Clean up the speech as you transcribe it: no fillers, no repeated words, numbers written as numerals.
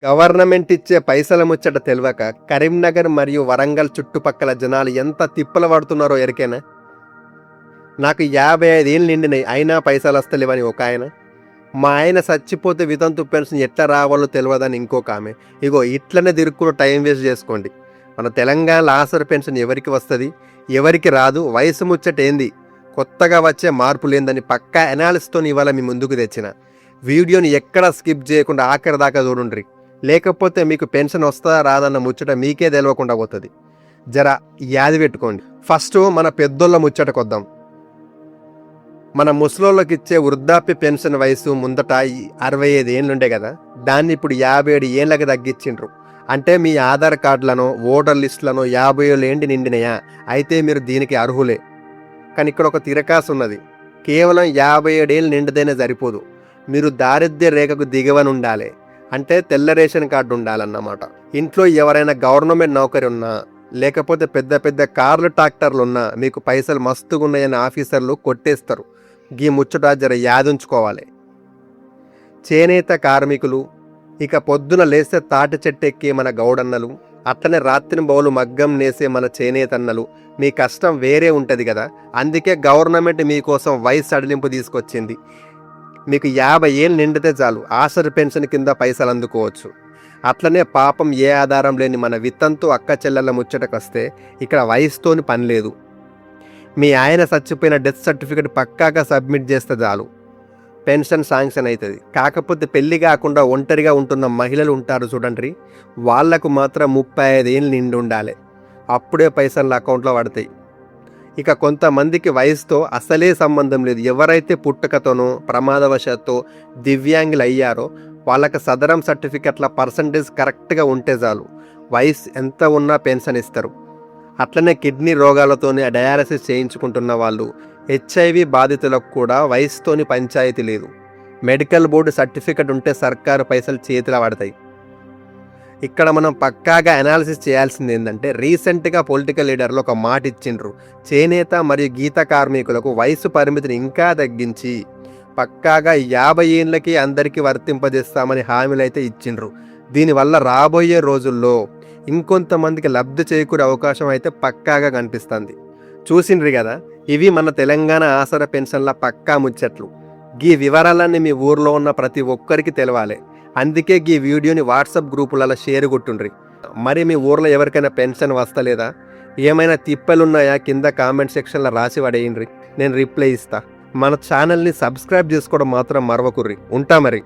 Government ఇచ్చే పైసల ముచ్చట తెలవక కరీంనగర్ మరియు వరంగల్ చుట్టుపక్కల జనాలు ఎంత తిప్పలు పడుతున్నారో ఎరికేనా. నాకు 55 ఏళ్ళు నిండినాయి, అయినా పైసలు వస్తలేవని ఒక ఆయన, మా ఆయన చచ్చిపోతే వితంతు పెన్షన్ ఎట్లా రావాలో తెలియదని ఇంకొక ఆమె. ఇగో ఇట్లనే తిరుక్కుని టైం వేస్ట్ చేసుకోండి. మన తెలంగాణలో ఆసర పెన్షన్ ఎవరికి వస్తుంది, ఎవరికి రాదు, వయసు ముచ్చట ఏంది, కొత్తగా వచ్చే మార్పు లేదని పక్కా అనాలిసిస్తో ఇవాళ మీ ముందుకు తెచ్చిన వీడియోని ఎక్కడా స్కిప్ చేయకుండా ఆఖరి దాకా చూడండి. లేకపోతే మీకు పెన్షన్ వస్తుందా రాదన్న ముచ్చట మీకే తెలియకుండా పోతుంది. జర యాది పెట్టుకోండి. ఫస్ట్ మన పెద్దోళ్ళ ముచ్చటకు వద్దాం. మన ముసలోళ్ళకి ఇచ్చే వృద్ధాప్య పెన్షన్ వయసు ముందట 65 ఏళ్ళు ఉండే కదా, దాన్ని ఇప్పుడు 57 ఏళ్ళకి తగ్గించిండ్రు. అంటే మీ ఆధార్ కార్డులను ఓటర్ లిస్టులను 50 ఏళ్ళు నిండినయా అయితే మీరు దీనికి అర్హులే. కానీ ఇక్కడ ఒక తిరకాసు ఉన్నది. కేవలం 57 ఏళ్ళు నిండితేనే సరిపోదు, మీరు దారిద్ర్య రేఖకు దిగవని ఉండాలి. అంటే తెల్ల రేషన్ కార్డు ఉండాలన్నమాట. ఇంట్లో ఎవరైనా గవర్నమెంట్ నౌకరి ఉన్నా, లేకపోతే పెద్ద పెద్ద కార్లు ట్రాక్టర్లు ఉన్నా మీకు పైసలు మస్తుగా ఉన్నాయని ఆఫీసర్లు కొట్టేస్తారు. గీ ముచ్చట జర యాదుంచుకోవాలి. చేనేత కార్మికులు, ఇక పొద్దున లేస్తే తాటి చెట్టెక్కి మన గౌడన్నలు, అట్లనే రాత్రి బౌలు మగ్గం నేసే మన చేనేతన్నలు, మీ కష్టం వేరే ఉంటుంది కదా. అందుకే గవర్నమెంట్ మీకోసం వయసు సడలింపు తీసుకొచ్చింది. మీకు 50 ఏళ్ళు నిండితే చాలు ఆసరి పెన్షన్ కింద పైసలు అందుకోవచ్చు. అట్లనే పాపం ఏ ఆధారం లేని మన విత్తంతో అక్క చెల్లెళ్ళ ముచ్చటకొస్తే ఇక్కడ వయసుతోని పని లేదు. మీ ఆయన చచ్చిపోయిన డెత్ సర్టిఫికేట్ పక్కాగా సబ్మిట్ చేస్తే చాలు పెన్షన్ శాంక్షన్ అవుతుంది. కాకపోతే పెళ్లి కాకుండా ఒంటరిగా ఉంటున్న మహిళలు ఉంటారు చూడండి, వాళ్లకు మాత్రం 35 ఏళ్ళు నిండి ఉండాలి, అప్పుడే పైసలు అకౌంట్లో పడతాయి. ఇక కొంతమందికి వయసుతో అసలే సంబంధం లేదు. ఎవరైతే పుట్టుకతోనో ప్రమాదవశాత్తు దివ్యాంగులు అయ్యారో వాళ్ళకి సదరం సర్టిఫికెట్ల పర్సంటేజ్ కరెక్ట్గా ఉంటే చాలు వయసు ఎంత ఉన్నా పెన్షన్ ఇస్తారు. అట్లనే కిడ్నీ రోగాలతోనే డయాలసిస్ చేయించుకుంటున్న వాళ్ళు, HIV బాధితులకు కూడా వయసుతోని పంచాయతీ లేదు. మెడికల్ బోర్డు సర్టిఫికెట్ ఉంటే సర్కారు పైసలు చేతిలో పడతాయి. ఇక్కడ మనం పక్కాగా అనాలిసిస్ చేయాల్సింది ఏంటంటే, రీసెంట్గా పొలిటికల్ లీడర్లు ఒక మాట ఇచ్చిండ్రు. చేనేత మరియు గీత కార్మికులకు వయసు పరిమితిని ఇంకా తగ్గించి పక్కాగా 50 ఏళ్ళకి అందరికీ వర్తింపజేస్తామని హామీలు అయితే ఇచ్చిండ్రు. దీనివల్ల రాబోయే రోజుల్లో ఇంకొంతమందికి లబ్ధి చేకూరే అవకాశం అయితే పక్కాగా కనిపిస్తుంది. చూసిండ్రు కదా, ఇవి మన తెలంగాణ ఆసర పెన్షన్ల పక్కా ముచ్చట్లు. ఈ వివరాలన్నీ మీ ఊర్లో ఉన్న ప్రతి ఒక్కరికి తెలవాలి. అందుకే ఈ వీడియోని వాట్సాప్ గ్రూపులలో షేర్ కొట్టుండ్రి. మరి మీ ఊర్లో ఎవరికైనా పెన్షన్ వస్తలేదా, ఏమైనా తిప్పలున్నాయా కింద కామెంట్ సెక్షన్లో రాసి పడేయండి, నేను రిప్లై ఇస్తా. మన ఛానల్ని సబ్స్క్రైబ్ చేసుకోవడం మాత్రం మరవకుర్రి. ఉంటా మరి.